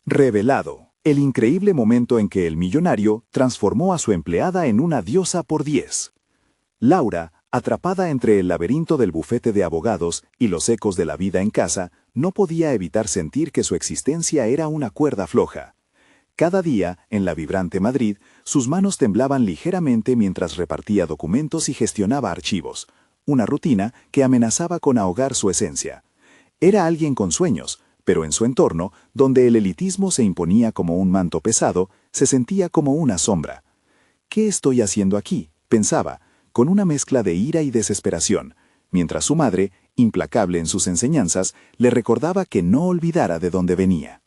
Revelado. El increíble momento en que el millonario transformó a su empleada en una diosa por 10. Laura, atrapada entre el laberinto del bufete de abogados y los ecos de la vida en casa, no podía evitar sentir que su existencia era una cuerda floja. Cada día, en la vibrante Madrid, sus manos temblaban ligeramente mientras repartía documentos y gestionaba archivos, una rutina que amenazaba con ahogar su esencia. Era alguien con sueños, pero en su entorno, donde el elitismo se imponía como un manto pesado, se sentía como una sombra. ¿Qué estoy haciendo aquí?, pensaba, con una mezcla de ira y desesperación, mientras su madre, implacable en sus enseñanzas, le recordaba que no olvidara de dónde venía.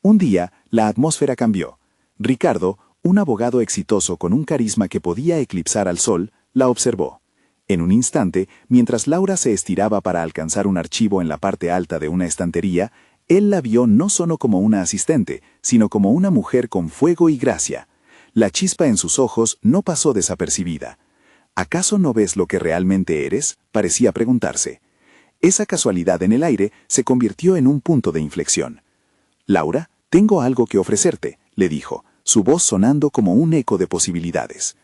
Un día, la atmósfera cambió. Ricardo, un abogado exitoso con un carisma que podía eclipsar al sol, la observó. En un instante, mientras Laura se estiraba para alcanzar un archivo en la parte alta de una estantería, él la vio no solo como una asistente, sino como una mujer con fuego y gracia. La chispa en sus ojos no pasó desapercibida. ¿Acaso no ves lo que realmente eres?, parecía preguntarse. Esa casualidad en el aire se convirtió en un punto de inflexión. «Laura, tengo algo que ofrecerte», le dijo, su voz sonando como un eco de posibilidades.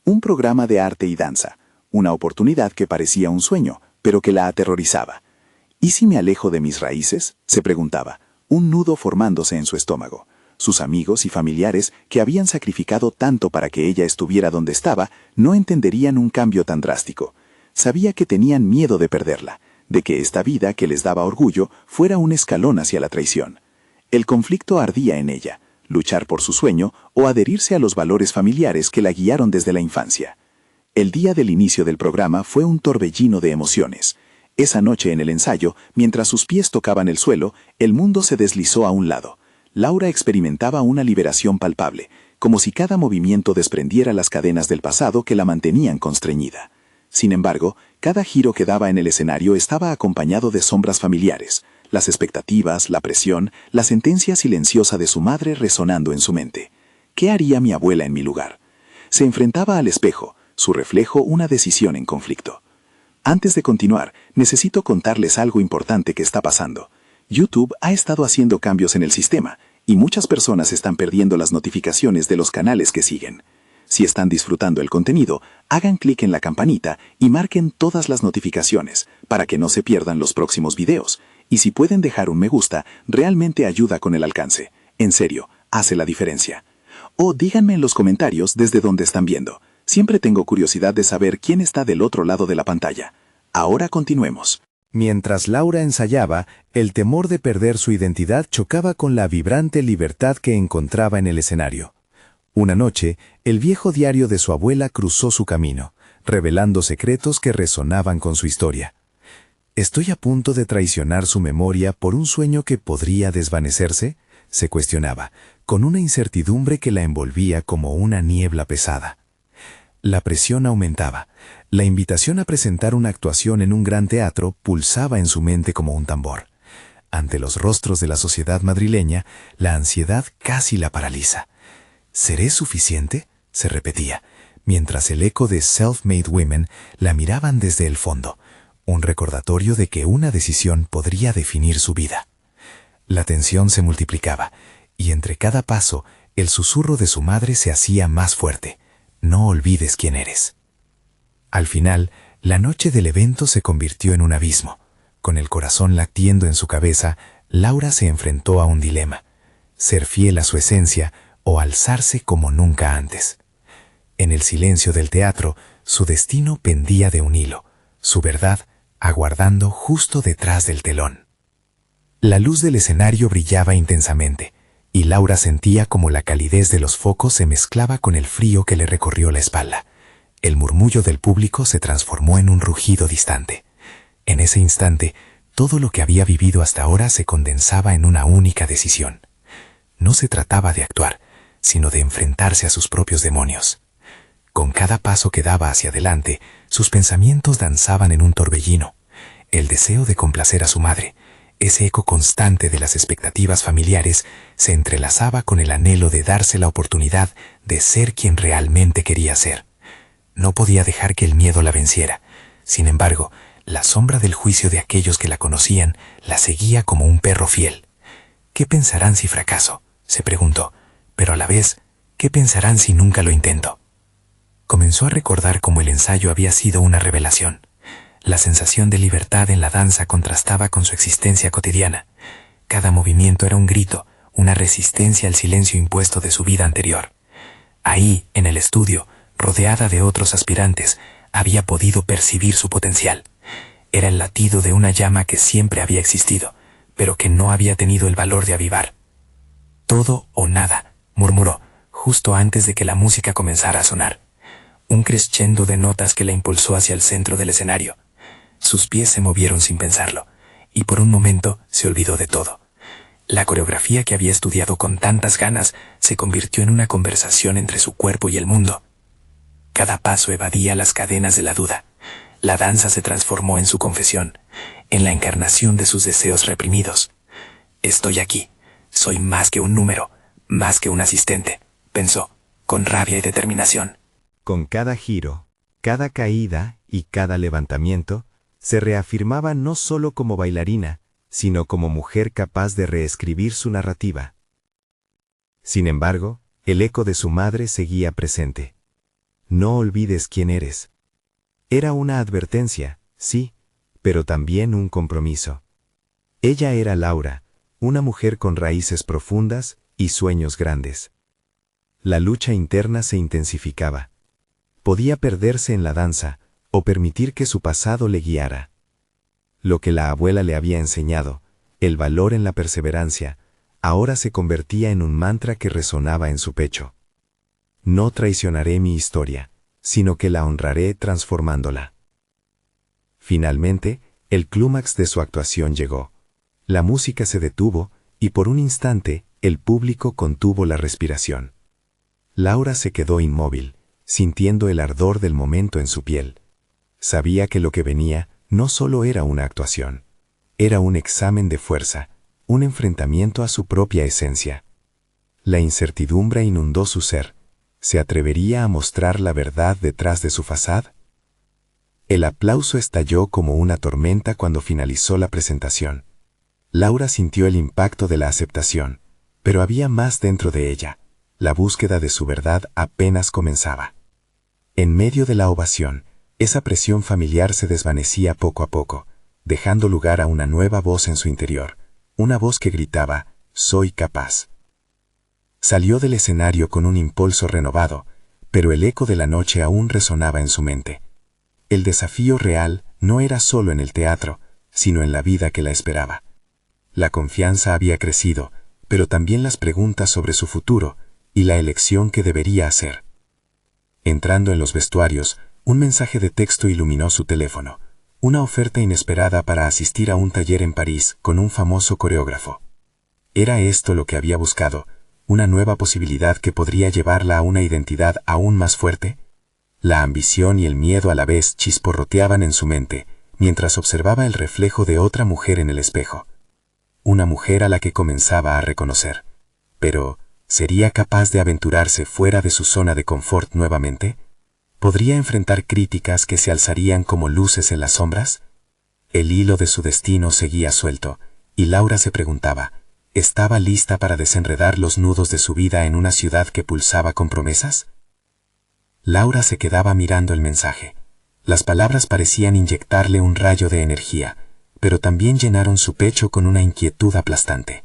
Un programa de arte y danza, una oportunidad que parecía un sueño, pero que la aterrorizaba. ¿Y si me alejo de mis raíces?, se preguntaba, un nudo formándose en su estómago. Sus amigos y familiares, que habían sacrificado tanto para que ella estuviera donde estaba, no entenderían un cambio tan drástico. Sabía que tenían miedo de perderla, de que esta vida que les daba orgullo fuera un escalón hacia la traición. El conflicto ardía en ella, luchar por su sueño o adherirse a los valores familiares que la guiaron desde la infancia. El día del inicio del programa fue un torbellino de emociones. Esa noche en el ensayo, mientras sus pies tocaban el suelo, el mundo se deslizó a un lado. Laura experimentaba una liberación palpable, como si cada movimiento desprendiera las cadenas del pasado que la mantenían constreñida. Sin embargo, cada giro que daba en el escenario estaba acompañado de sombras familiares, las expectativas, la presión, la sentencia silenciosa de su madre resonando en su mente. ¿Qué haría mi abuela en mi lugar? Se enfrentaba al espejo, su reflejo una decisión en conflicto. Antes de continuar, necesito contarles algo importante que está pasando. YouTube ha estado haciendo cambios en el sistema, y muchas personas están perdiendo las notificaciones de los canales que siguen. Si están disfrutando el contenido, hagan clic en la campanita y marquen todas las notificaciones para que no se pierdan los próximos videos. Y si pueden dejar un me gusta, realmente ayuda con el alcance. En serio, hace la diferencia. O díganme en los comentarios desde dónde están viendo. Siempre tengo curiosidad de saber quién está del otro lado de la pantalla. Ahora continuemos. Mientras Laura ensayaba, el temor de perder su identidad chocaba con la vibrante libertad que encontraba en el escenario. Una noche, el viejo diario de su abuela cruzó su camino, revelando secretos que resonaban con su historia. ¿Estoy a punto de traicionar su memoria por un sueño que podría desvanecerse?, se cuestionaba, con una incertidumbre que la envolvía como una niebla pesada. La presión aumentaba. La invitación a presentar una actuación en un gran teatro pulsaba en su mente como un tambor. Ante los rostros de la sociedad madrileña, la ansiedad casi la paraliza. ¿Seré suficiente?, se repetía, mientras el eco de Self-Made Women la miraban desde el fondo, un recordatorio de que una decisión podría definir su vida. La tensión se multiplicaba, y entre cada paso, el susurro de su madre se hacía más fuerte. No olvides quién eres. Al final, la noche del evento se convirtió en un abismo. Con el corazón latiendo en su cabeza, Laura se enfrentó a un dilema: ser fiel a su esencia o alzarse como nunca antes. En el silencio del teatro, su destino pendía de un hilo, su verdad aguardando justo detrás del telón. La luz del escenario brillaba intensamente, y Laura sentía como la calidez de los focos se mezclaba con el frío que le recorrió la espalda. El murmullo del público se transformó en un rugido distante. En ese instante, todo lo que había vivido hasta ahora se condensaba en una única decisión. No se trataba de actuar, sino de enfrentarse a sus propios demonios. Con cada paso que daba hacia adelante, sus pensamientos danzaban en un torbellino. El deseo de complacer a su madre, ese eco constante de las expectativas familiares, se entrelazaba con el anhelo de darse la oportunidad de ser quien realmente quería ser. No podía dejar que el miedo la venciera. Sin embargo, la sombra del juicio de aquellos que la conocían la seguía como un perro fiel. ¿Qué pensarán si fracaso?, se preguntó, pero a la vez, ¿qué pensarán si nunca lo intento? Comenzó a recordar cómo el ensayo había sido una revelación. La sensación de libertad en la danza contrastaba con su existencia cotidiana. Cada movimiento era un grito, una resistencia al silencio impuesto de su vida anterior. Ahí, en el estudio, rodeada de otros aspirantes, había podido percibir su potencial. Era el latido de una llama que siempre había existido, pero que no había tenido el valor de avivar. «Todo o nada», murmuró, justo antes de que la música comenzara a sonar. Un crescendo de notas que la impulsó hacia el centro del escenario. Sus pies se movieron sin pensarlo, y por un momento se olvidó de todo. La coreografía que había estudiado con tantas ganas se convirtió en una conversación entre su cuerpo y el mundo. Cada paso evadía las cadenas de la duda. La danza se transformó en su confesión, en la encarnación de sus deseos reprimidos. «Estoy aquí. Soy más que un número, más que un asistente», pensó, con rabia y determinación. Con cada giro, cada caída y cada levantamiento, se reafirmaba no solo como bailarina, sino como mujer capaz de reescribir su narrativa. Sin embargo, el eco de su madre seguía presente. «No olvides quién eres». Era una advertencia, sí, pero también un compromiso. Ella era Laura, una mujer con raíces profundas y sueños grandes. La lucha interna se intensificaba. Podía perderse en la danza o permitir que su pasado le guiara. Lo que la abuela le había enseñado, el valor en la perseverancia, ahora se convertía en un mantra que resonaba en su pecho. «No traicionaré mi historia, sino que la honraré transformándola». Finalmente, el clímax de su actuación llegó. La música se detuvo y por un instante el público contuvo la respiración. Laura se quedó inmóvil, sintiendo el ardor del momento en su piel. Sabía que lo que venía no solo era una actuación, era un examen de fuerza, un enfrentamiento a su propia esencia. La incertidumbre inundó su ser. ¿Se atrevería a mostrar la verdad detrás de su fachada? El aplauso estalló como una tormenta cuando finalizó la presentación. Laura sintió el impacto de la aceptación, pero había más dentro de ella. La búsqueda de su verdad apenas comenzaba. En medio de la ovación, esa presión familiar se desvanecía poco a poco, dejando lugar a una nueva voz en su interior, una voz que gritaba: «Soy capaz». Salió del escenario con un impulso renovado, pero el eco de la noche aún resonaba en su mente. El desafío real no era solo en el teatro, sino en la vida que la esperaba. La confianza había crecido, pero también las preguntas sobre su futuro y la elección que debería hacer. Entrando en los vestuarios, un mensaje de texto iluminó su teléfono, una oferta inesperada para asistir a un taller en París con un famoso coreógrafo. ¿Era esto lo que había buscado? ¿Una nueva posibilidad que podría llevarla a una identidad aún más fuerte? La ambición y el miedo a la vez chisporroteaban en su mente, mientras observaba el reflejo de otra mujer en el espejo. Una mujer a la que comenzaba a reconocer. Pero, ¿sería capaz de aventurarse fuera de su zona de confort nuevamente? ¿Podría enfrentar críticas que se alzarían como luces en las sombras? El hilo de su destino seguía suelto, y Laura se preguntaba, ¿estaba lista para desenredar los nudos de su vida en una ciudad que pulsaba con promesas? Laura se quedaba mirando el mensaje. Las palabras parecían inyectarle un rayo de energía, pero también llenaron su pecho con una inquietud aplastante.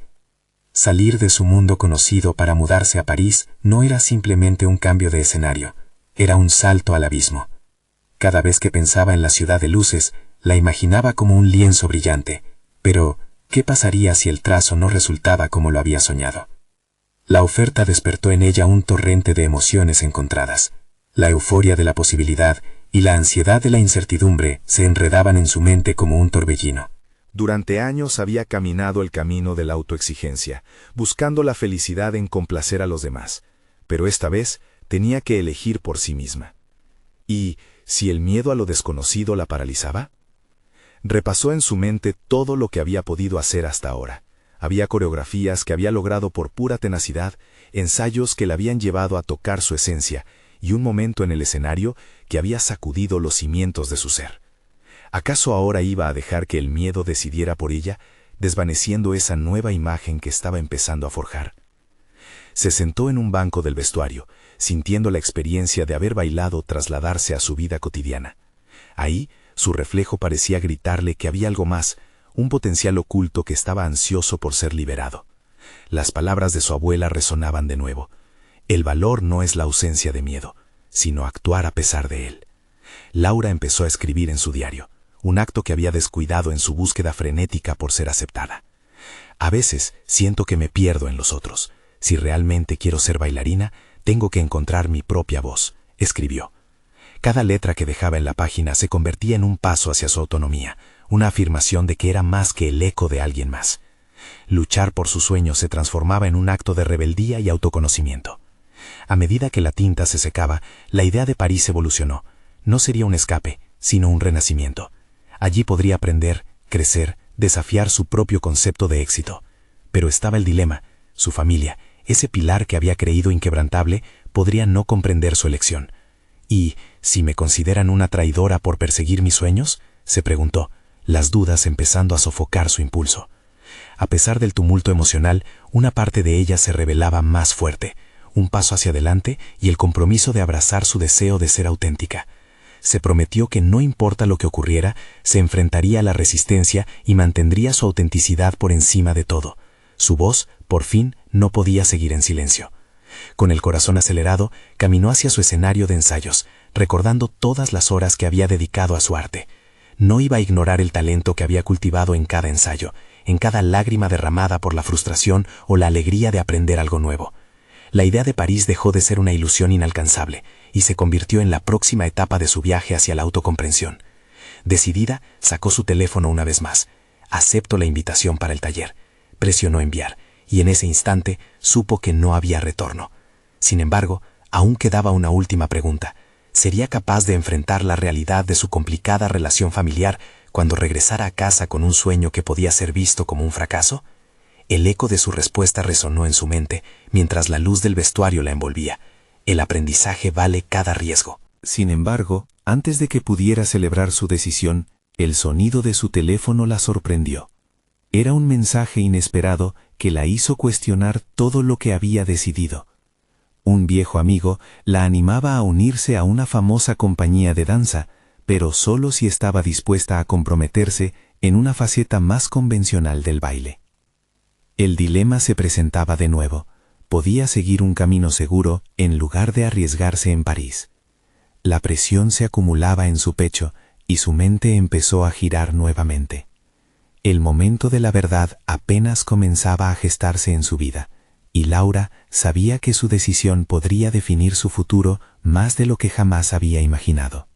Salir de su mundo conocido para mudarse a París no era simplemente un cambio de escenario, era un salto al abismo. Cada vez que pensaba en la ciudad de luces, la imaginaba como un lienzo brillante, pero ¿qué pasaría si el trazo no resultaba como lo había soñado? La oferta despertó en ella un torrente de emociones encontradas. La euforia de la posibilidad y la ansiedad de la incertidumbre se enredaban en su mente como un torbellino. Durante años había caminado el camino de la autoexigencia, buscando la felicidad en complacer a los demás, pero esta vez tenía que elegir por sí misma. ¿Y si el miedo a lo desconocido la paralizaba? Repasó en su mente todo lo que había podido hacer hasta ahora. Había coreografías que había logrado por pura tenacidad, ensayos que la habían llevado a tocar su esencia, y un momento en el escenario que había sacudido los cimientos de su ser. ¿Acaso ahora iba a dejar que el miedo decidiera por ella, desvaneciendo esa nueva imagen que estaba empezando a forjar. Se sentó en un banco del vestuario, sintiendo la experiencia de haber bailado trasladarse a su vida cotidiana. Ahí, su reflejo parecía gritarle que había algo más, un potencial oculto que estaba ansioso por ser liberado. Las palabras de su abuela resonaban de nuevo. El valor no es la ausencia de miedo, sino actuar a pesar de él. Laura empezó a escribir en su diario, un acto que había descuidado en su búsqueda frenética por ser aceptada. A veces siento que me pierdo en los otros. Si realmente quiero ser bailarina, tengo que encontrar mi propia voz, escribió. Cada letra que dejaba en la página se convertía en un paso hacia su autonomía, una afirmación de que era más que el eco de alguien más. Luchar por sus sueños se transformaba en un acto de rebeldía y autoconocimiento. A medida que la tinta se secaba, la idea de París evolucionó. No sería un escape, sino un renacimiento. Allí podría aprender, crecer, desafiar su propio concepto de éxito. Pero estaba el dilema. Su familia, ese pilar que había creído inquebrantable, podría no comprender su elección. ¿Y si me consideran una traidora por perseguir mis sueños?, se preguntó, las dudas empezando a sofocar su impulso. A pesar del tumulto emocional, una parte de ella se revelaba más fuerte, un paso hacia adelante y el compromiso de abrazar su deseo de ser auténtica. Se prometió que no importa lo que ocurriera, se enfrentaría a la resistencia y mantendría su autenticidad por encima de todo. Su voz, por fin, no podía seguir en silencio. Con el corazón acelerado, caminó hacia su escenario de ensayos, recordando todas las horas que había dedicado a su arte. No iba a ignorar el talento que había cultivado en cada ensayo, en cada lágrima derramada por la frustración o la alegría de aprender algo nuevo. La idea de París dejó de ser una ilusión inalcanzable y se convirtió en la próxima etapa de su viaje hacia la autocomprensión. Decidida, sacó su teléfono una vez más. Aceptó la invitación para el taller. Presionó enviar, y en ese instante supo que no había retorno. Sin embargo, aún quedaba una última pregunta. ¿Sería capaz de enfrentar la realidad de su complicada relación familiar cuando regresara a casa con un sueño que podía ser visto como un fracaso? El eco de su respuesta resonó en su mente mientras la luz del vestuario la envolvía. El aprendizaje vale cada riesgo. Sin embargo, antes de que pudiera celebrar su decisión, el sonido de su teléfono la sorprendió. Era un mensaje inesperado que la hizo cuestionar todo lo que había decidido. Un viejo amigo la animaba a unirse a una famosa compañía de danza, pero solo si estaba dispuesta a comprometerse en una faceta más convencional del baile. El dilema se presentaba de nuevo. Podía seguir un camino seguro en lugar de arriesgarse en París. La presión se acumulaba en su pecho y su mente empezó a girar nuevamente. El momento de la verdad apenas comenzaba a gestarse en su vida, y Laura sabía que su decisión podría definir su futuro más de lo que jamás había imaginado.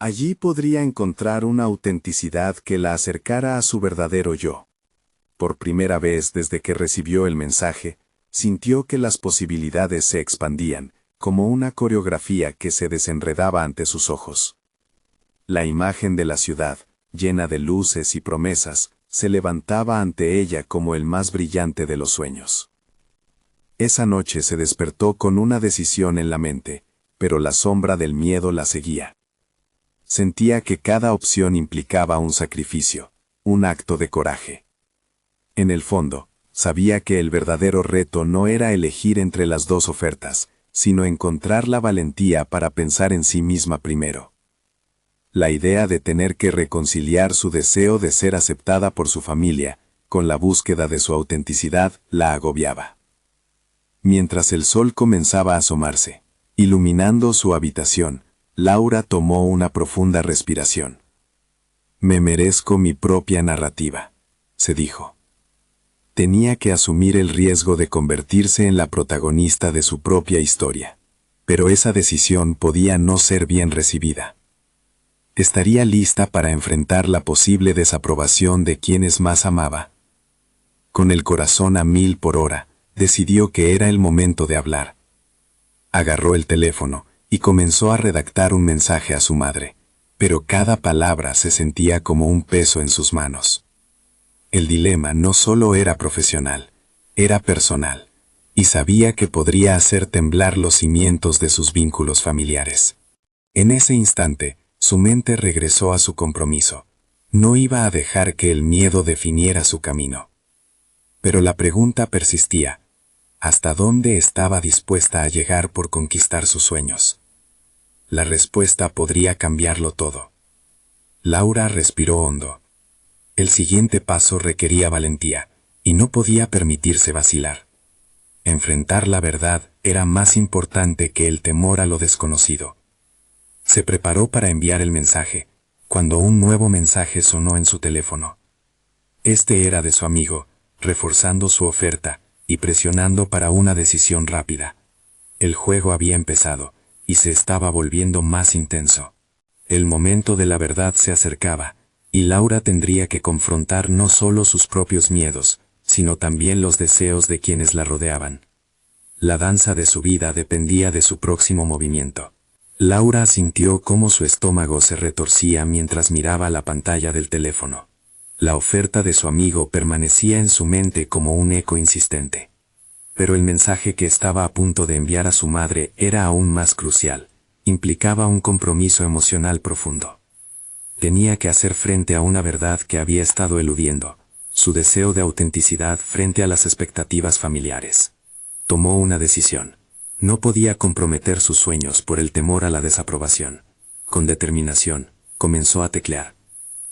Allí podría encontrar una autenticidad que la acercara a su verdadero yo. Por primera vez desde que recibió el mensaje, sintió que las posibilidades se expandían, como una coreografía que se desenredaba ante sus ojos. La imagen de la ciudad, llena de luces y promesas, se levantaba ante ella como el más brillante de los sueños. Esa noche se despertó con una decisión en la mente, pero la sombra del miedo la seguía. Sentía que cada opción implicaba un sacrificio, un acto de coraje. En el fondo, sabía que el verdadero reto no era elegir entre las dos ofertas, sino encontrar la valentía para pensar en sí misma primero. La idea de tener que reconciliar su deseo de ser aceptada por su familia con la búsqueda de su autenticidad la agobiaba. Mientras el sol comenzaba a asomarse, iluminando su habitación, Laura tomó una profunda respiración. Me merezco mi propia narrativa, se dijo. Tenía que asumir el riesgo de convertirse en la protagonista de su propia historia, pero esa decisión podía no ser bien recibida. ¿Estaría lista para enfrentar la posible desaprobación de quienes más amaba? Con el corazón a 1000 por hora, decidió que era el momento de hablar. Agarró el teléfono y comenzó a redactar un mensaje a su madre, pero cada palabra se sentía como un peso en sus manos. El dilema no solo era profesional, era personal, y sabía que podría hacer temblar los cimientos de sus vínculos familiares. En ese instante, su mente regresó a su compromiso. No iba a dejar que el miedo definiera su camino. Pero la pregunta persistía: ¿hasta dónde estaba dispuesta a llegar por conquistar sus sueños? La respuesta podría cambiarlo todo. Laura respiró hondo. El siguiente paso requería valentía, y no podía permitirse vacilar. Enfrentar la verdad era más importante que el temor a lo desconocido. Se preparó para enviar el mensaje, cuando un nuevo mensaje sonó en su teléfono. Este era de su amigo, reforzando su oferta y presionando para una decisión rápida. El juego había empezado, y se estaba volviendo más intenso. El momento de la verdad se acercaba, y Laura tendría que confrontar no solo sus propios miedos, sino también los deseos de quienes la rodeaban. La danza de su vida dependía de su próximo movimiento. Laura sintió cómo su estómago se retorcía mientras miraba la pantalla del teléfono. La oferta de su amigo permanecía en su mente como un eco insistente. Pero el mensaje que estaba a punto de enviar a su madre era aún más crucial. Implicaba un compromiso emocional profundo. Tenía que hacer frente a una verdad que había estado eludiendo, su deseo de autenticidad frente a las expectativas familiares. Tomó una decisión. No podía comprometer sus sueños por el temor a la desaprobación. Con determinación, comenzó a teclear.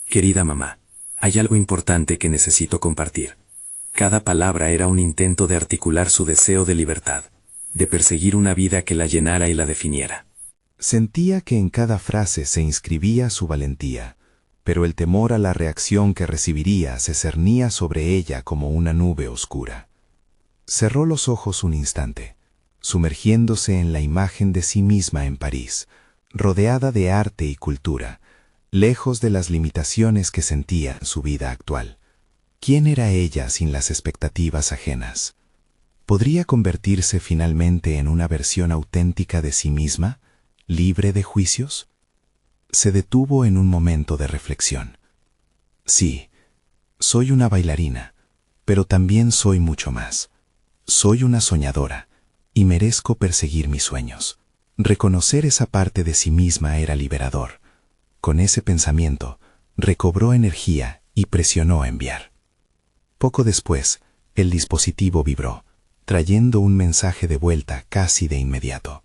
Querida mamá, hay algo importante que necesito compartir. Cada palabra era un intento de articular su deseo de libertad, de perseguir una vida que la llenara y la definiera. Sentía que en cada frase se inscribía su valentía, pero el temor a la reacción que recibiría se cernía sobre ella como una nube oscura. Cerró los ojos un instante, sumergiéndose en la imagen de sí misma en París, rodeada de arte y cultura, lejos de las limitaciones que sentía en su vida actual. ¿Quién era ella sin las expectativas ajenas? ¿Podría convertirse finalmente en una versión auténtica de sí misma, libre de juicios? Se detuvo en un momento de reflexión. Sí, soy una bailarina, pero también soy mucho más. Soy una soñadora, y merezco perseguir mis sueños. Reconocer esa parte de sí misma era liberador. Con ese pensamiento, recobró energía y presionó enviar. Poco después, el dispositivo vibró, trayendo un mensaje de vuelta casi de inmediato.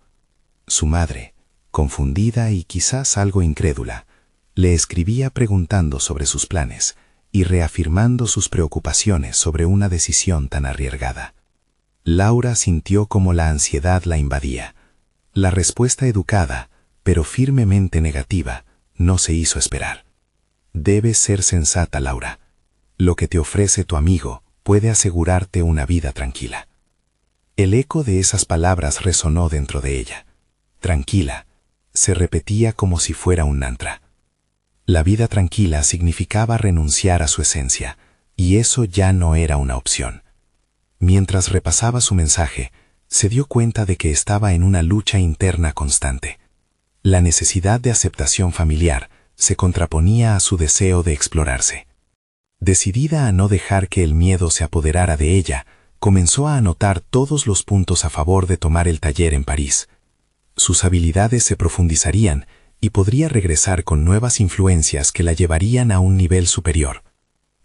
Su madre, confundida y quizás algo incrédula, le escribía preguntando sobre sus planes y reafirmando sus preocupaciones sobre una decisión tan arriesgada. Laura sintió como la ansiedad la invadía. La respuesta educada, pero firmemente negativa, no se hizo esperar. Debes ser sensata, Laura. Lo que te ofrece tu amigo puede asegurarte una vida tranquila. El eco de esas palabras resonó dentro de ella. Tranquila, se repetía como si fuera un mantra. La vida tranquila significaba renunciar a su esencia, y eso ya no era una opción. Mientras repasaba su mensaje, se dio cuenta de que estaba en una lucha interna constante. La necesidad de aceptación familiar se contraponía a su deseo de explorarse. Decidida a no dejar que el miedo se apoderara de ella, comenzó a anotar todos los puntos a favor de tomar el taller en París. Sus habilidades se profundizarían y podría regresar con nuevas influencias que la llevarían a un nivel superior.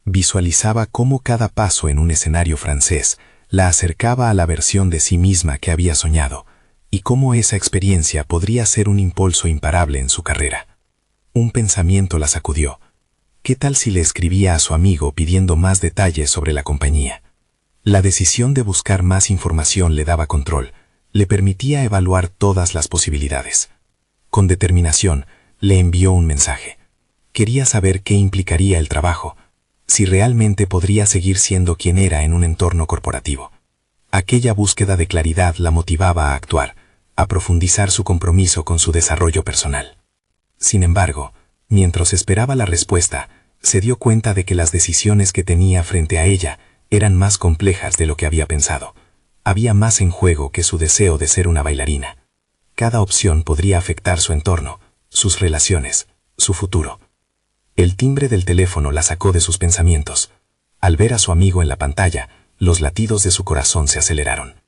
Visualizaba cómo cada paso en un escenario francés la acercaba a la versión de sí misma que había soñado, y cómo esa experiencia podría ser un impulso imparable en su carrera. Un pensamiento la sacudió. ¿Qué tal si le escribía a su amigo pidiendo más detalles sobre la compañía? La decisión de buscar más información le daba control, le permitía evaluar todas las posibilidades. Con determinación, le envió un mensaje. Quería saber qué implicaría el trabajo, si realmente podría seguir siendo quien era en un entorno corporativo. Aquella búsqueda de claridad la motivaba a actuar, a profundizar su compromiso con su desarrollo personal. Sin embargo, mientras esperaba la respuesta, se dio cuenta de que las decisiones que tenía frente a ella eran más complejas de lo que había pensado. Había más en juego que su deseo de ser una bailarina. Cada opción podría afectar su entorno, sus relaciones, su futuro. El timbre del teléfono la sacó de sus pensamientos. Al ver a su amigo en la pantalla, los latidos de su corazón se aceleraron.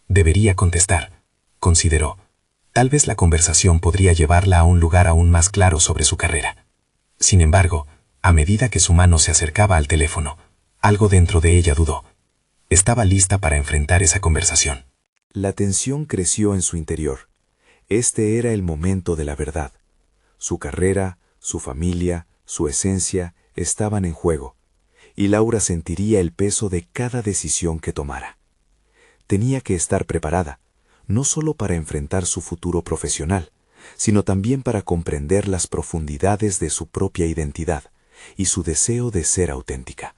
Debería contestar, consideró. Tal vez la conversación podría llevarla a un lugar aún más claro sobre su carrera. Sin embargo, a medida que su mano se acercaba al teléfono, algo dentro de ella dudó. Estaba lista para enfrentar esa conversación. La tensión creció en su interior. Este era el momento de la verdad. Su carrera, su familia, su esencia estaban en juego, y Laura sentiría el peso de cada decisión que tomara. Tenía que estar preparada, no solo para enfrentar su futuro profesional, sino también para comprender las profundidades de su propia identidad y su deseo de ser auténtica.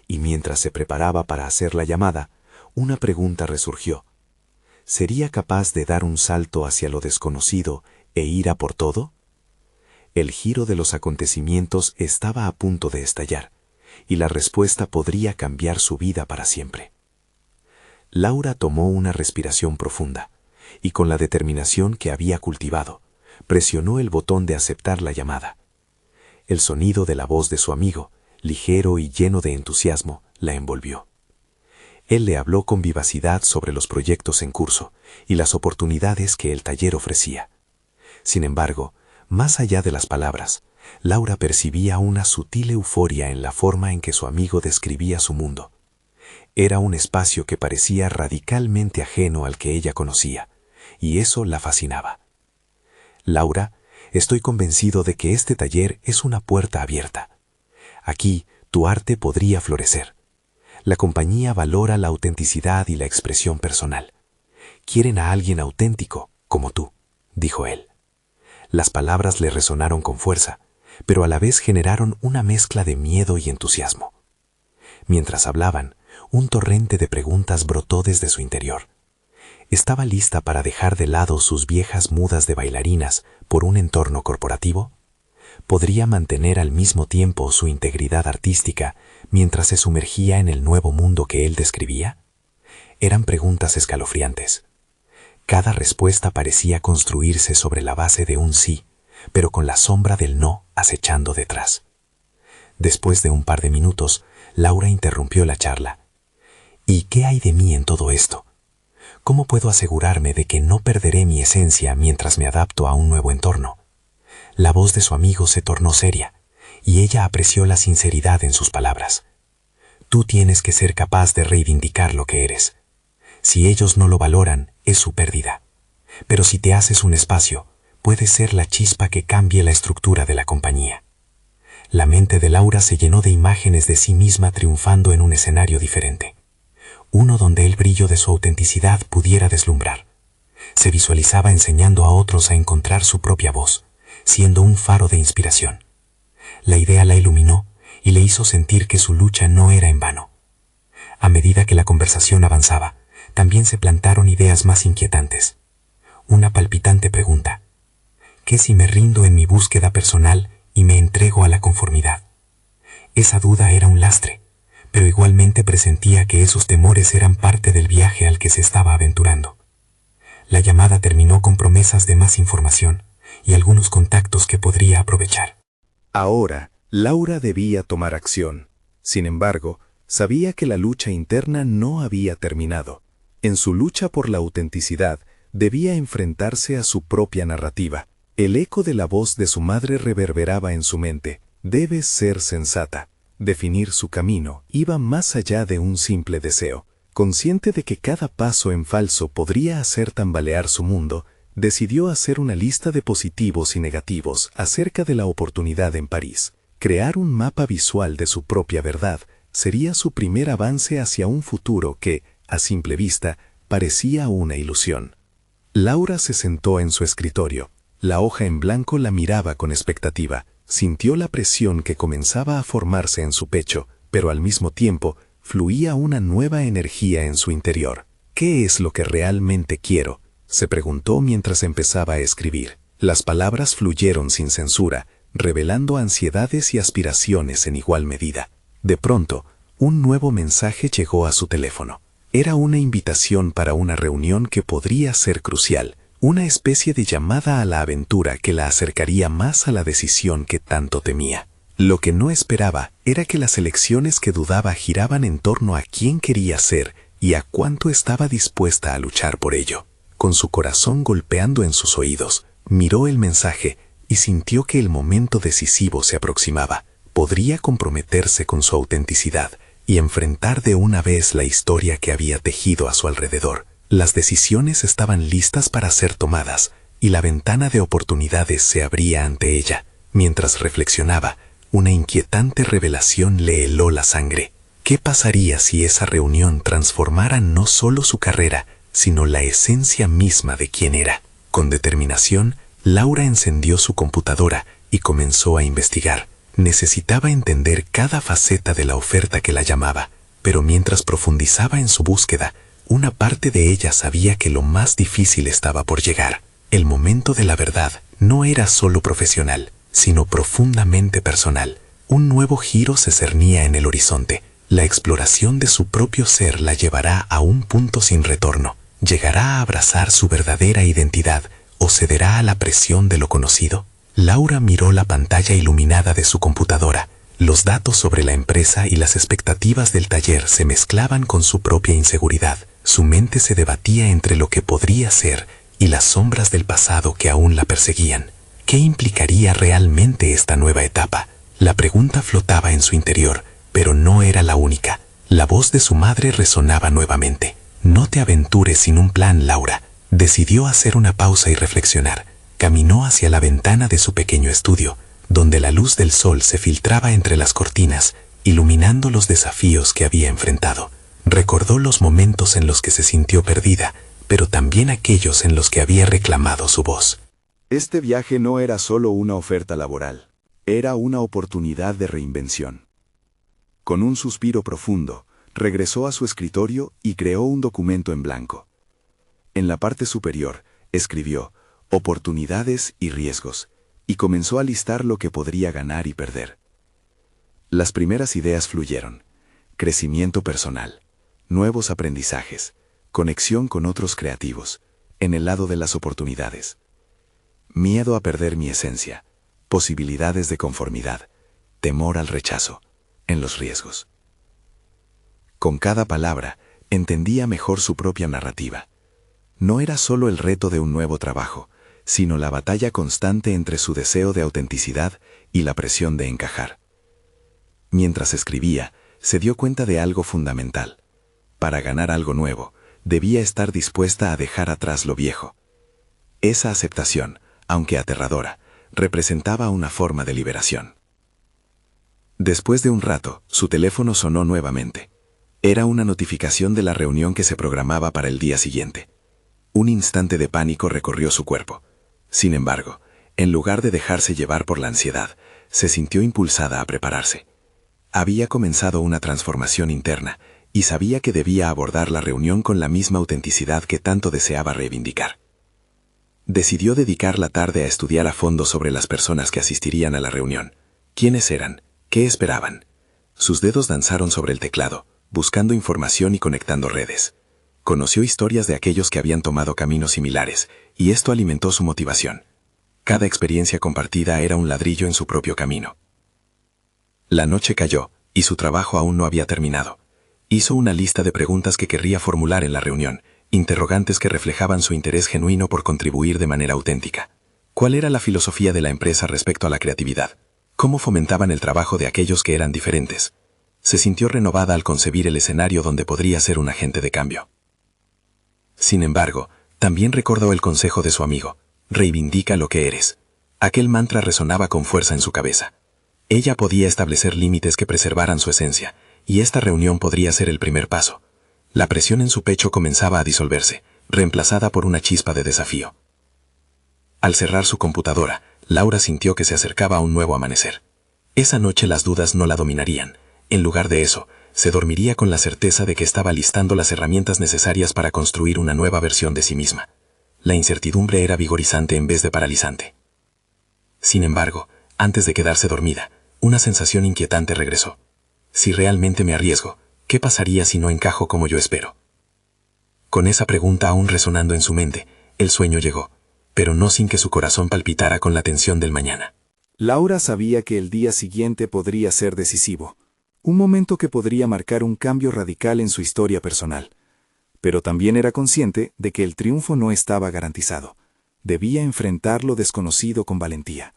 Y mientras se preparaba para hacer la llamada, una pregunta resurgió. ¿Sería capaz de dar un salto hacia lo desconocido e ir a por todo? El giro de los acontecimientos estaba a punto de estallar, y la respuesta podría cambiar su vida para siempre. Laura tomó una respiración profunda, y con la determinación que había cultivado, presionó el botón de aceptar la llamada. El sonido de la voz de su amigo, ligero y lleno de entusiasmo, la envolvió. Él le habló con vivacidad sobre los proyectos en curso y las oportunidades que el taller ofrecía. Sin embargo, más allá de las palabras, Laura percibía una sutil euforia en la forma en que su amigo describía su mundo. Era un espacio que parecía radicalmente ajeno al que ella conocía, y eso la fascinaba. Laura, estoy convencido de que este taller es una puerta abierta. Aquí, tu arte podría florecer. La compañía valora la autenticidad y la expresión personal. Quieren a alguien auténtico, como tú, dijo él. Las palabras le resonaron con fuerza, pero a la vez generaron una mezcla de miedo y entusiasmo. Mientras hablaban, un torrente de preguntas brotó desde su interior. ¿Estaba lista para dejar de lado sus viejas mudas de bailarinas por un entorno corporativo? ¿Podría mantener al mismo tiempo su integridad artística mientras se sumergía en el nuevo mundo que él describía? Eran preguntas escalofriantes. Cada respuesta parecía construirse sobre la base de un sí, pero con la sombra del no acechando detrás. Después de un par de minutos, Laura interrumpió la charla. ¿Y qué hay de mí en todo esto? ¿Cómo puedo asegurarme de que no perderé mi esencia mientras me adapto a un nuevo entorno? La voz de su amigo se tornó seria, y ella apreció la sinceridad en sus palabras. Tú tienes que ser capaz de reivindicar lo que eres. Si ellos no lo valoran, es su pérdida. Pero si te haces un espacio, puedes ser la chispa que cambie la estructura de la compañía. La mente de Laura se llenó de imágenes de sí misma triunfando en un escenario diferente. Uno donde el brillo de su autenticidad pudiera deslumbrar. Se visualizaba enseñando a otros a encontrar su propia voz, siendo un faro de inspiración. La idea la iluminó y le hizo sentir que su lucha no era en vano. A medida que la conversación avanzaba, también se plantaron ideas más inquietantes. Una palpitante pregunta. ¿Qué si me rindo en mi búsqueda personal y me entrego a la conformidad? Esa duda era un lastre, pero igualmente presentía que esos temores eran parte del viaje al que se estaba aventurando. La llamada terminó con promesas de más información y algunos contactos que podría aprovechar. Ahora, Laura debía tomar acción. Sin embargo, sabía que la lucha interna no había terminado. En su lucha por la autenticidad, debía enfrentarse a su propia narrativa. El eco de la voz de su madre reverberaba en su mente. Debes ser sensata. Definir su camino iba más allá de un simple deseo. Consciente de que cada paso en falso podría hacer tambalear su mundo, decidió hacer una lista de positivos y negativos acerca de la oportunidad en París. Crear un mapa visual de su propia verdad sería su primer avance hacia un futuro que, a simple vista, parecía una ilusión. Laura se sentó en su escritorio. La hoja en blanco la miraba con expectativa. Sintió la presión que comenzaba a formarse en su pecho, pero al mismo tiempo fluía una nueva energía en su interior. ¿Qué es lo que realmente quiero?, se preguntó mientras empezaba a escribir. Las palabras fluyeron sin censura, revelando ansiedades y aspiraciones en igual medida. De pronto, un nuevo mensaje llegó a su teléfono. Era una invitación para una reunión que podría ser crucial, una especie de llamada a la aventura que la acercaría más a la decisión que tanto temía. Lo que no esperaba era que las elecciones que dudaba giraban en torno a quién quería ser y a cuánto estaba dispuesta a luchar por ello. Con su corazón golpeando en sus oídos, miró el mensaje y sintió que el momento decisivo se aproximaba. Podría comprometerse con su autenticidad y enfrentar de una vez la historia que había tejido a su alrededor. Las decisiones estaban listas para ser tomadas y la ventana de oportunidades se abría ante ella. Mientras reflexionaba, una inquietante revelación le heló la sangre. ¿Qué pasaría si esa reunión transformara no solo su carrera, sino la esencia misma de quién era? Con determinación, Laura encendió su computadora y comenzó a investigar. Necesitaba entender cada faceta de la oferta que la llamaba, pero mientras profundizaba en su búsqueda, una parte de ella sabía que lo más difícil estaba por llegar. El momento de la verdad no era solo profesional, sino profundamente personal. Un nuevo giro se cernía en el horizonte. La exploración de su propio ser la llevará a un punto sin retorno. ¿Llegará a abrazar su verdadera identidad o cederá a la presión de lo conocido? Laura miró la pantalla iluminada de su computadora. Los datos sobre la empresa y las expectativas del taller se mezclaban con su propia inseguridad. Su mente se debatía entre lo que podría ser y las sombras del pasado que aún la perseguían. ¿Qué implicaría realmente esta nueva etapa? La pregunta flotaba en su interior, pero no era la única. La voz de su madre resonaba nuevamente. No te aventures sin un plan, Laura. Decidió hacer una pausa y reflexionar. Caminó hacia la ventana de su pequeño estudio, donde la luz del sol se filtraba entre las cortinas, iluminando los desafíos que había enfrentado. Recordó los momentos en los que se sintió perdida, pero también aquellos en los que había reclamado su voz. Este viaje no era solo una oferta laboral, era una oportunidad de reinvención. Con un suspiro profundo, regresó a su escritorio y creó un documento en blanco. En la parte superior, escribió «Oportunidades y riesgos», y comenzó a listar lo que podría ganar y perder. Las primeras ideas fluyeron: crecimiento personal, nuevos aprendizajes, conexión con otros creativos, en el lado de las oportunidades. Miedo a perder mi esencia, posibilidades de conformidad, temor al rechazo, en los riesgos. Con cada palabra, entendía mejor su propia narrativa. No era solo el reto de un nuevo trabajo, sino la batalla constante entre su deseo de autenticidad y la presión de encajar. Mientras escribía, se dio cuenta de algo fundamental. Para ganar algo nuevo, debía estar dispuesta a dejar atrás lo viejo. Esa aceptación, aunque aterradora, representaba una forma de liberación. Después de un rato, su teléfono sonó nuevamente. Era una notificación de la reunión que se programaba para el día siguiente. Un instante de pánico recorrió su cuerpo. Sin embargo, en lugar de dejarse llevar por la ansiedad, se sintió impulsada a prepararse. Había comenzado una transformación interna y sabía que debía abordar la reunión con la misma autenticidad que tanto deseaba reivindicar. Decidió dedicar la tarde a estudiar a fondo sobre las personas que asistirían a la reunión. ¿Quiénes eran? ¿Qué esperaban? Sus dedos danzaron sobre el teclado, buscando información y conectando redes. Conoció historias de aquellos que habían tomado caminos similares, y esto alimentó su motivación. Cada experiencia compartida era un ladrillo en su propio camino. La noche cayó, y su trabajo aún no había terminado. Hizo una lista de preguntas que querría formular en la reunión, interrogantes que reflejaban su interés genuino por contribuir de manera auténtica. ¿Cuál era la filosofía de la empresa respecto a la creatividad? ¿Cómo fomentaban el trabajo de aquellos que eran diferentes? se sintió renovada al concebir el escenario donde podría ser un agente de cambio. Sin embargo, también recordó el consejo de su amigo: reivindica lo que eres. Aquel mantra resonaba con fuerza en su cabeza. Ella podía establecer límites que preservaran su esencia, y esta reunión podría ser el primer paso. La presión en su pecho comenzaba a disolverse, reemplazada por una chispa de desafío. Al cerrar su computadora, Laura sintió que se acercaba a un nuevo amanecer. Esa noche las dudas no la dominarían. En lugar de eso, se dormiría con la certeza de que estaba listando las herramientas necesarias para construir una nueva versión de sí misma. La incertidumbre era vigorizante en vez de paralizante. Sin embargo, antes de quedarse dormida, una sensación inquietante regresó. Si realmente me arriesgo, ¿qué pasaría si no encajo como yo espero? Con esa pregunta aún resonando en su mente, el sueño llegó, pero no sin que su corazón palpitara con la tensión del mañana. Laura sabía que el día siguiente podría ser decisivo, un momento que podría marcar un cambio radical en su historia personal. Pero también era consciente de que el triunfo no estaba garantizado. Debía enfrentar lo desconocido con valentía.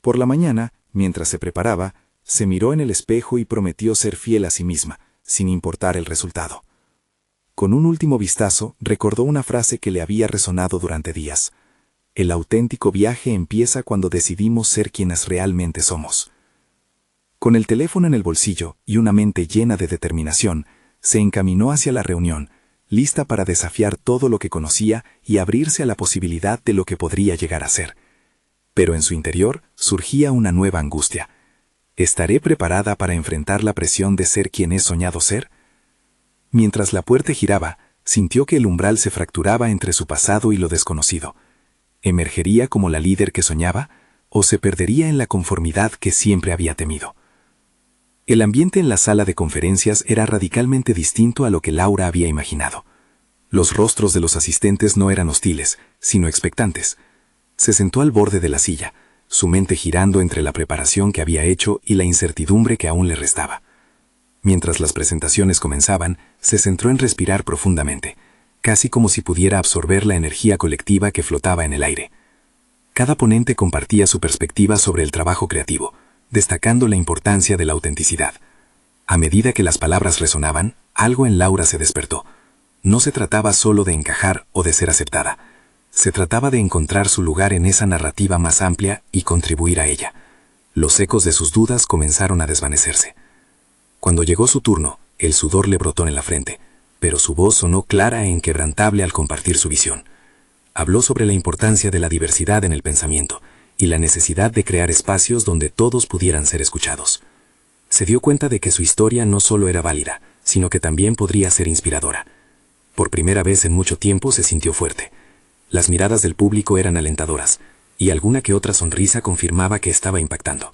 Por la mañana, mientras se preparaba, se miró en el espejo y prometió ser fiel a sí misma, sin importar el resultado. Con un último vistazo, recordó una frase que le había resonado durante días: el auténtico viaje empieza cuando decidimos ser quienes realmente somos. Con el teléfono en el bolsillo y una mente llena de determinación, se encaminó hacia la reunión, lista para desafiar todo lo que conocía y abrirse a la posibilidad de lo que podría llegar a ser. Pero en su interior surgía una nueva angustia. ¿Estaré preparada para enfrentar la presión de ser quien he soñado ser? Mientras la puerta giraba, sintió que el umbral se fracturaba entre su pasado y lo desconocido. ¿Emergería como la líder que soñaba, o se perdería en la conformidad que siempre había temido? El ambiente en la sala de conferencias era radicalmente distinto a lo que Laura había imaginado. Los rostros de los asistentes no eran hostiles, sino expectantes. Se sentó al borde de la silla, su mente girando entre la preparación que había hecho y la incertidumbre que aún le restaba. Mientras las presentaciones comenzaban, se centró en respirar profundamente, casi como si pudiera absorber la energía colectiva que flotaba en el aire. Cada ponente compartía su perspectiva sobre el trabajo creativo, destacando la importancia de la autenticidad. A medida que las palabras resonaban, algo en Laura se despertó. No se trataba solo de encajar o de ser aceptada. Se trataba de encontrar su lugar en esa narrativa más amplia y contribuir a ella. Los ecos de sus dudas comenzaron a desvanecerse. Cuando llegó su turno, el sudor le brotó en la frente, pero su voz sonó clara e inquebrantable al compartir su visión. Habló sobre la importancia de la diversidad en el pensamiento y la necesidad de crear espacios donde todos pudieran ser escuchados. Se dio cuenta de que su historia no solo era válida, sino que también podría ser inspiradora. Por primera vez en mucho tiempo se sintió fuerte. Las miradas del público eran alentadoras, y alguna que otra sonrisa confirmaba que estaba impactando.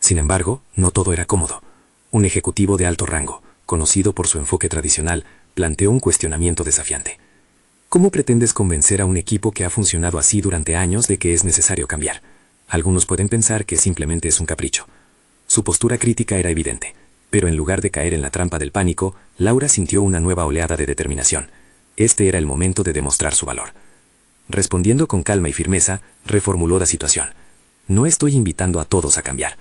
Sin embargo, no todo era cómodo. Un ejecutivo de alto rango, conocido por su enfoque tradicional, planteó un cuestionamiento desafiante. ¿Cómo pretendes convencer a un equipo que ha funcionado así durante años de que es necesario cambiar? Algunos pueden pensar que simplemente es un capricho. Su postura crítica era evidente, pero en lugar de caer en la trampa del pánico, Laura sintió una nueva oleada de determinación. Este era el momento de demostrar su valor. Respondiendo con calma y firmeza, reformuló la situación. No estoy invitando a todos a cambiar.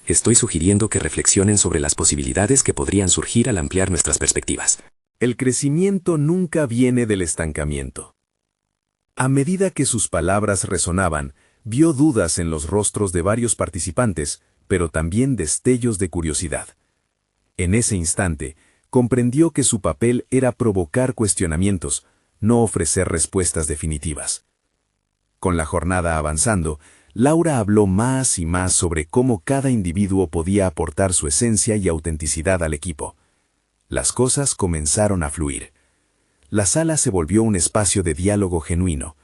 Estoy sugiriendo que reflexionen sobre las posibilidades que podrían surgir al ampliar nuestras perspectivas. El crecimiento nunca viene del estancamiento. A medida que sus palabras resonaban, vio dudas en los rostros de varios participantes, pero también destellos de curiosidad. En ese instante, comprendió que su papel era provocar cuestionamientos, no ofrecer respuestas definitivas. Con la jornada avanzando, Laura habló más y más sobre cómo cada individuo podía aportar su esencia y autenticidad al equipo. Las cosas comenzaron a fluir. La sala se volvió un espacio de diálogo genuino.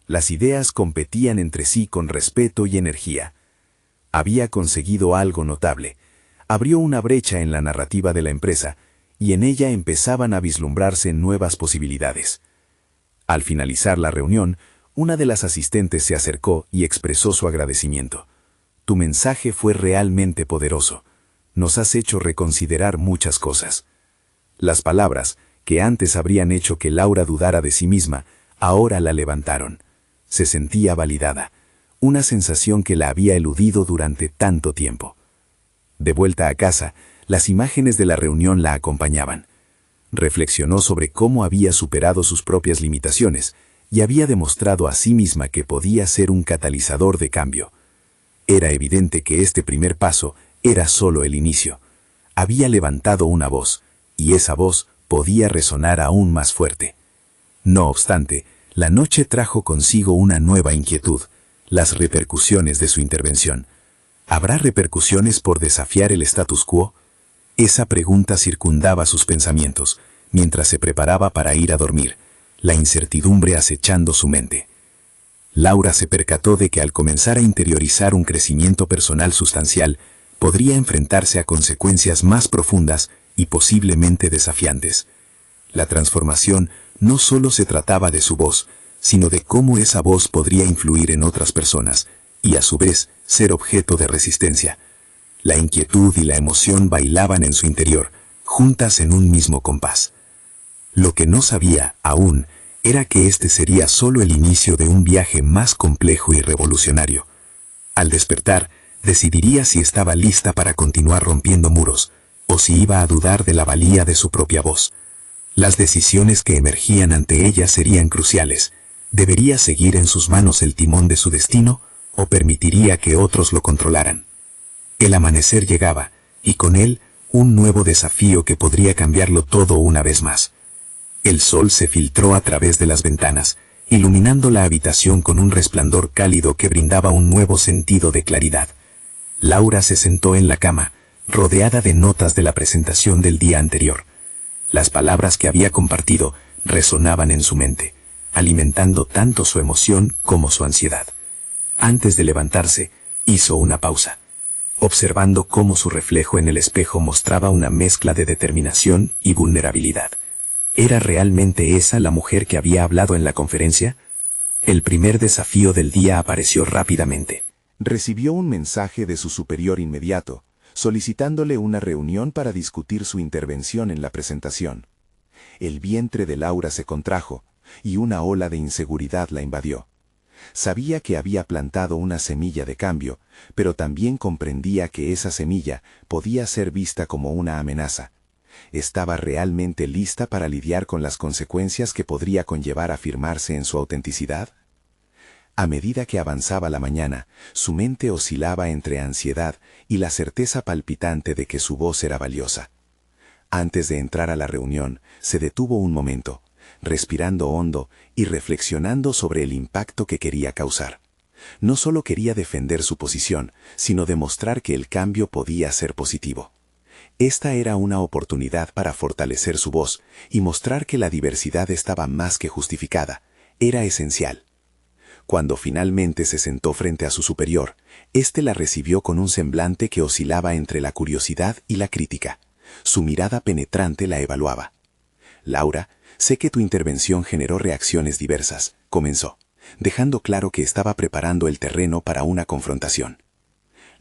Las ideas competían entre sí con respeto y energía. Había conseguido algo notable. Abrió una brecha en la narrativa de la empresa, y en ella empezaban a vislumbrarse nuevas posibilidades. Al finalizar la reunión, una de las asistentes se acercó y expresó su agradecimiento. Tu mensaje fue realmente poderoso. Nos has hecho reconsiderar muchas cosas. Las palabras, que antes habrían hecho que Laura dudara de sí misma, ahora la levantaron. Se sentía validada, una sensación que la había eludido durante tanto tiempo. De vuelta a casa, Las imágenes de la reunión la acompañaban. Reflexionó sobre cómo había superado sus propias limitaciones y había demostrado a sí misma que podía ser un catalizador de cambio. Era evidente que este primer paso era solo el inicio. Había levantado una voz, y esa voz podía resonar aún más fuerte. No obstante, la noche trajo consigo una nueva inquietud, las repercusiones de su intervención. ¿Habrá repercusiones por desafiar el status quo? Esa pregunta circundaba sus pensamientos, mientras se preparaba para ir a dormir, la incertidumbre acechando su mente. Laura se percató de que al comenzar a interiorizar un crecimiento personal sustancial, podría enfrentarse a consecuencias más profundas y posiblemente desafiantes. La transformación no solo se trataba de su voz, sino de cómo esa voz podría influir en otras personas y a su vez ser objeto de resistencia. La inquietud y la emoción bailaban en su interior, juntas en un mismo compás. Lo que no sabía aún era que este sería solo el inicio de un viaje más complejo y revolucionario. Al despertar, decidiría si estaba lista para continuar rompiendo muros, o si iba a dudar de la valía de su propia voz. Las decisiones que emergían ante ella serían cruciales. ¿Debería seguir en sus manos el timón de su destino o permitiría que otros lo controlaran? El amanecer llegaba, y con él un nuevo desafío que podría cambiarlo todo una vez más. El sol se filtró a través de las ventanas, iluminando la habitación con un resplandor cálido que brindaba un nuevo sentido de claridad. Laura se sentó en la cama, rodeada de notas de la presentación del día anterior. Las palabras que había compartido resonaban en su mente, alimentando tanto su emoción como su ansiedad. Antes de levantarse, hizo una pausa, observando cómo su reflejo en el espejo mostraba una mezcla de determinación y vulnerabilidad. ¿Era realmente esa la mujer que había hablado en la conferencia? El primer desafío del día apareció rápidamente. Recibió un mensaje de su superior inmediato, solicitándole una reunión para discutir su intervención en la presentación. El vientre de Laura se contrajo, y una ola de inseguridad la invadió. Sabía que había plantado una semilla de cambio, pero también comprendía que esa semilla podía ser vista como una amenaza. ¿Estaba realmente lista para lidiar con las consecuencias que podría conllevar afirmarse en su autenticidad? A medida que avanzaba la mañana, su mente oscilaba entre ansiedad y la certeza palpitante de que su voz era valiosa. Antes de entrar a la reunión, se detuvo un momento, respirando hondo y reflexionando sobre el impacto que quería causar. No solo quería defender su posición, sino demostrar que el cambio podía ser positivo. Esta era una oportunidad para fortalecer su voz y mostrar que la diversidad estaba más que justificada, era esencial. Cuando finalmente se sentó frente a su superior, éste la recibió con un semblante que oscilaba entre la curiosidad y la crítica. Su mirada penetrante la evaluaba. «Laura, sé que tu intervención generó reacciones diversas», comenzó, dejando claro que estaba preparando el terreno para una confrontación.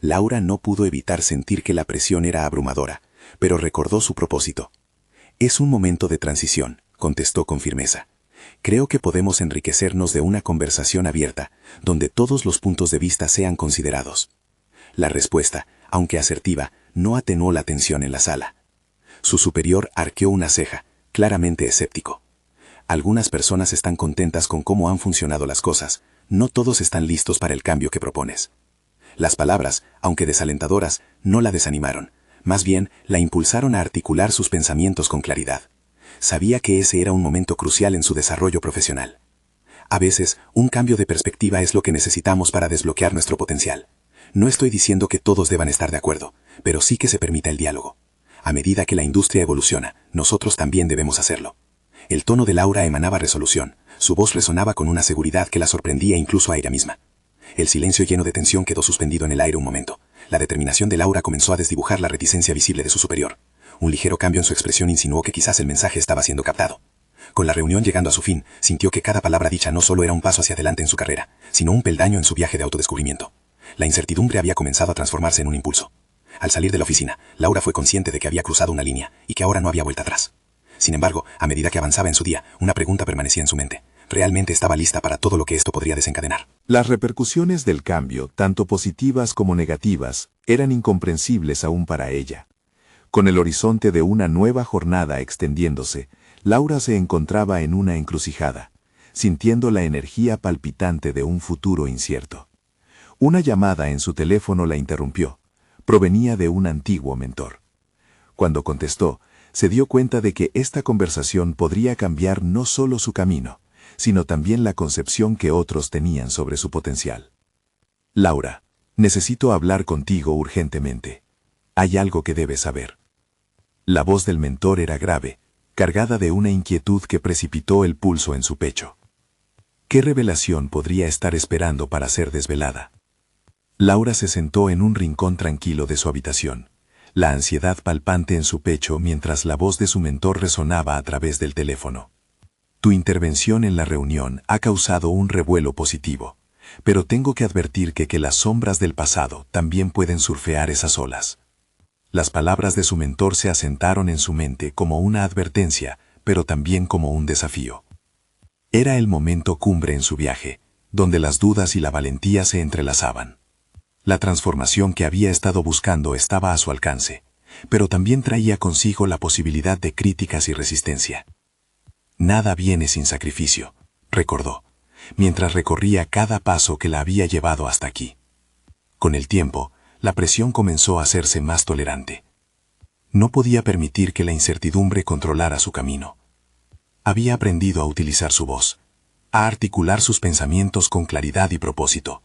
Laura no pudo evitar sentir que la presión era abrumadora, pero recordó su propósito. «Es un momento de transición», contestó con firmeza. «Creo que podemos enriquecernos de una conversación abierta, donde todos los puntos de vista sean considerados». La respuesta, aunque asertiva, no atenuó la tensión en la sala. Su superior arqueó una ceja, claramente escéptico. «Algunas personas están contentas con cómo han funcionado las cosas, no todos están listos para el cambio que propones». Las palabras, aunque desalentadoras, no la desanimaron, más bien la impulsaron a articular sus pensamientos con claridad. Sabía que ese era un momento crucial en su desarrollo profesional. A veces, un cambio de perspectiva es lo que necesitamos para desbloquear nuestro potencial. No estoy diciendo que todos deban estar de acuerdo, pero sí que se permita el diálogo. A medida que la industria evoluciona, nosotros también debemos hacerlo. El tono de Laura emanaba resolución, su voz resonaba con una seguridad que la sorprendía incluso a ella misma. El silencio lleno de tensión quedó suspendido en el aire un momento. La determinación de Laura comenzó a desdibujar la reticencia visible de su superior. Un ligero cambio en su expresión insinuó que quizás el mensaje estaba siendo captado. Con la reunión llegando a su fin, sintió que cada palabra dicha no solo era un paso hacia adelante en su carrera, sino un peldaño en su viaje de autodescubrimiento. La incertidumbre había comenzado a transformarse en un impulso. Al salir de la oficina, Laura fue consciente de que había cruzado una línea y que ahora no había vuelta atrás. Sin embargo, a medida que avanzaba en su día, una pregunta permanecía en su mente. ¿Realmente estaba lista para todo lo que esto podría desencadenar? Las repercusiones del cambio, tanto positivas como negativas, eran incomprensibles aún para ella. Con el horizonte de una nueva jornada extendiéndose, Laura se encontraba en una encrucijada, sintiendo la energía palpitante de un futuro incierto. Una llamada en su teléfono la interrumpió. Provenía de un antiguo mentor. Cuando contestó, se dio cuenta de que esta conversación podría cambiar no solo su camino, sino también la concepción que otros tenían sobre su potencial. Laura, necesito hablar contigo urgentemente. Hay algo que debes saber. La voz del mentor era grave, cargada de una inquietud que precipitó el pulso en su pecho. ¿Qué revelación podría estar esperando para ser desvelada? Laura se sentó en un rincón tranquilo de su habitación, la ansiedad palpante en su pecho mientras la voz de su mentor resonaba a través del teléfono. Tu intervención en la reunión ha causado un revuelo positivo, pero tengo que advertir que las sombras del pasado también pueden surfear esas olas. Las palabras de su mentor se asentaron en su mente como una advertencia, pero también como un desafío. Era el momento cumbre en su viaje, donde las dudas y la valentía se entrelazaban. La transformación que había estado buscando estaba a su alcance, pero también traía consigo la posibilidad de críticas y resistencia. Nada viene sin sacrificio, recordó, mientras recorría cada paso que la había llevado hasta aquí. Con el tiempo, la presión comenzó a hacerse más tolerante. No podía permitir que la incertidumbre controlara su camino. Había aprendido a utilizar su voz, a articular sus pensamientos con claridad y propósito.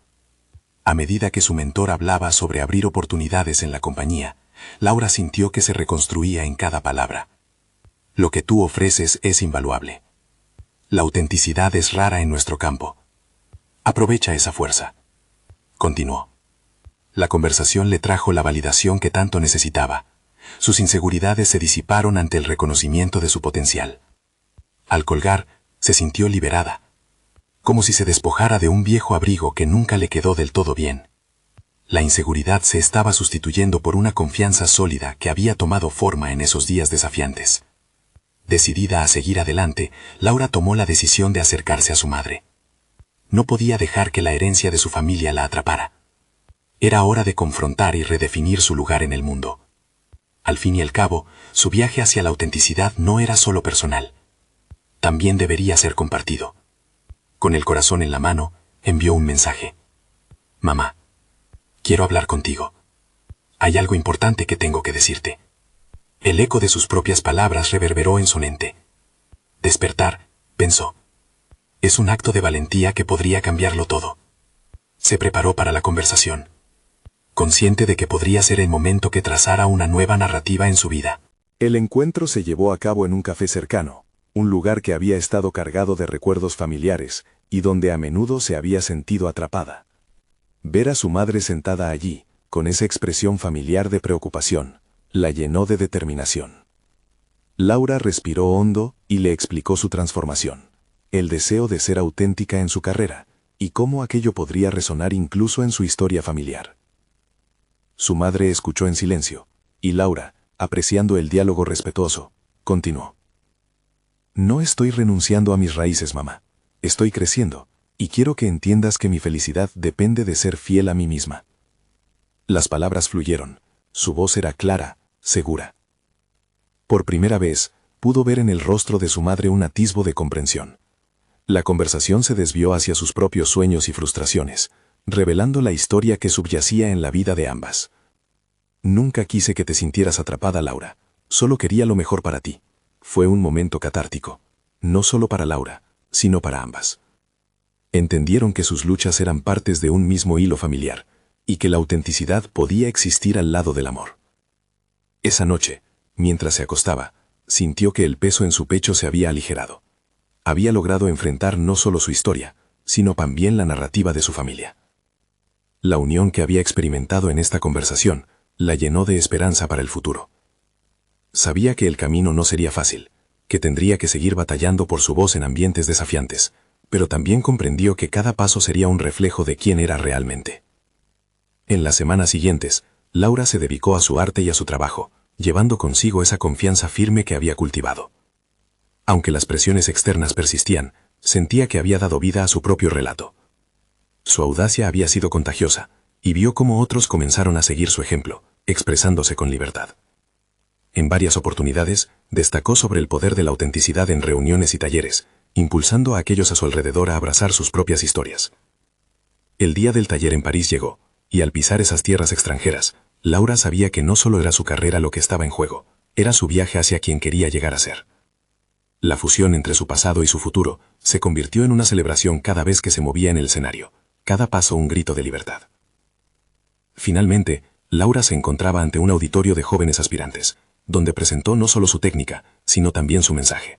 A medida que su mentor hablaba sobre abrir oportunidades en la compañía, Laura sintió que se reconstruía en cada palabra. Lo que tú ofreces es invaluable. La autenticidad es rara en nuestro campo. Aprovecha esa fuerza. Continuó. La conversación le trajo la validación que tanto necesitaba. Sus inseguridades se disiparon ante el reconocimiento de su potencial. Al colgar, se sintió liberada, como si se despojara de un viejo abrigo que nunca le quedó del todo bien. La inseguridad se estaba sustituyendo por una confianza sólida que había tomado forma en esos días desafiantes. Decidida a seguir adelante, Laura tomó la decisión de acercarse a su madre. No podía dejar que la herencia de su familia la atrapara. Era hora de confrontar y redefinir su lugar en el mundo. Al fin y al cabo, su viaje hacia la autenticidad no era solo personal. También debería ser compartido. Con el corazón en la mano, envió un mensaje. Mamá, quiero hablar contigo. Hay algo importante que tengo que decirte. El eco de sus propias palabras reverberó en su mente. Despertar, pensó. Es un acto de valentía que podría cambiarlo todo. Se preparó para la conversación, consciente de que podría ser el momento que trazara una nueva narrativa en su vida. El encuentro se llevó a cabo en un café cercano, un lugar que había estado cargado de recuerdos familiares y donde a menudo se había sentido atrapada. Ver a su madre sentada allí, con esa expresión familiar de preocupación, la llenó de determinación. Laura respiró hondo y le explicó su transformación, el deseo de ser auténtica en su carrera, y cómo aquello podría resonar incluso en su historia familiar. Su madre escuchó en silencio, y Laura, apreciando el diálogo respetuoso, continuó. No estoy renunciando a mis raíces, mamá. Estoy creciendo, y quiero que entiendas que mi felicidad depende de ser fiel a mí misma. Las palabras fluyeron, su voz era clara, segura. Por primera vez, pudo ver en el rostro de su madre un atisbo de comprensión. La conversación se desvió hacia sus propios sueños y frustraciones, revelando la historia que subyacía en la vida de ambas. Nunca quise que te sintieras atrapada, Laura. Solo quería lo mejor para ti. Fue un momento catártico, no solo para Laura, sino para ambas. Entendieron que sus luchas eran partes de un mismo hilo familiar, y que la autenticidad podía existir al lado del amor. Esa noche, mientras se acostaba, sintió que el peso en su pecho se había aligerado. Había logrado enfrentar no solo su historia, sino también la narrativa de su familia. La unión que había experimentado en esta conversación la llenó de esperanza para el futuro. Sabía que el camino no sería fácil, que tendría que seguir batallando por su voz en ambientes desafiantes, pero también comprendió que cada paso sería un reflejo de quién era realmente. En las semanas siguientes, Laura se dedicó a su arte y a su trabajo, llevando consigo esa confianza firme que había cultivado. Aunque las presiones externas persistían, sentía que había dado vida a su propio relato. Su audacia había sido contagiosa, y vio cómo otros comenzaron a seguir su ejemplo, expresándose con libertad. En varias oportunidades, destacó sobre el poder de la autenticidad en reuniones y talleres, impulsando a aquellos a su alrededor a abrazar sus propias historias. El día del taller en París llegó, y al pisar esas tierras extranjeras, Laura sabía que no solo era su carrera lo que estaba en juego, era su viaje hacia quien quería llegar a ser. La fusión entre su pasado y su futuro se convirtió en una celebración cada vez que se movía en el escenario, cada paso un grito de libertad. Finalmente, Laura se encontraba ante un auditorio de jóvenes aspirantes, donde presentó no solo su técnica, sino también su mensaje.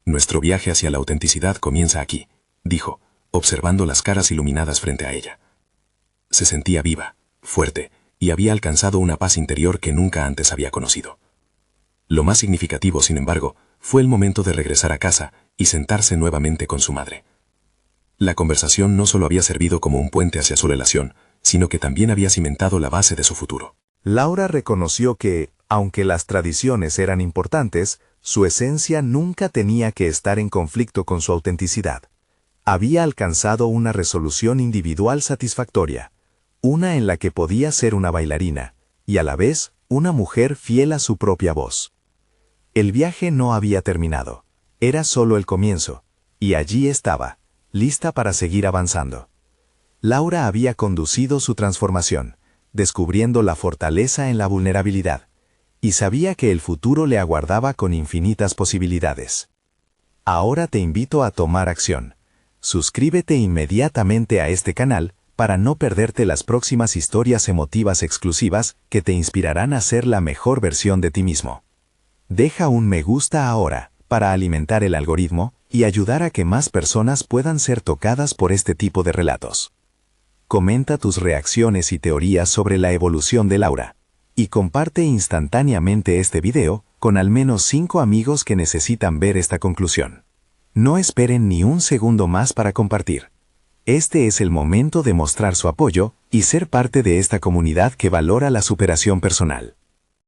Nuestro viaje hacia la autenticidad comienza aquí, dijo, observando las caras iluminadas frente a ella. Se sentía viva, fuerte, y había alcanzado una paz interior que nunca antes había conocido. Lo más significativo, sin embargo, fue el momento de regresar a casa y sentarse nuevamente con su madre. La conversación no solo había servido como un puente hacia su relación, sino que también había cimentado la base de su futuro. Laura reconoció que, aunque las tradiciones eran importantes, su esencia nunca tenía que estar en conflicto con su autenticidad. Había alcanzado una resolución individual satisfactoria, una en la que podía ser una bailarina, y a la vez una mujer fiel a su propia voz. El viaje no había terminado, era solo el comienzo, y allí estaba, lista para seguir avanzando. Laura había conducido su transformación, descubriendo la fortaleza en la vulnerabilidad, y sabía que el futuro le aguardaba con infinitas posibilidades. Ahora te invito a tomar acción. Suscríbete inmediatamente a este canal para no perderte las próximas historias emotivas exclusivas que te inspirarán a ser la mejor versión de ti mismo. Deja un me gusta ahora para alimentar el algoritmo y ayudar a que más personas puedan ser tocadas por este tipo de relatos. Comenta tus reacciones y teorías sobre la evolución de Laura, y comparte instantáneamente este video con al menos 5 amigos que necesitan ver esta conclusión. No esperen ni un segundo más para compartir. Este es el momento de mostrar su apoyo y ser parte de esta comunidad que valora la superación personal.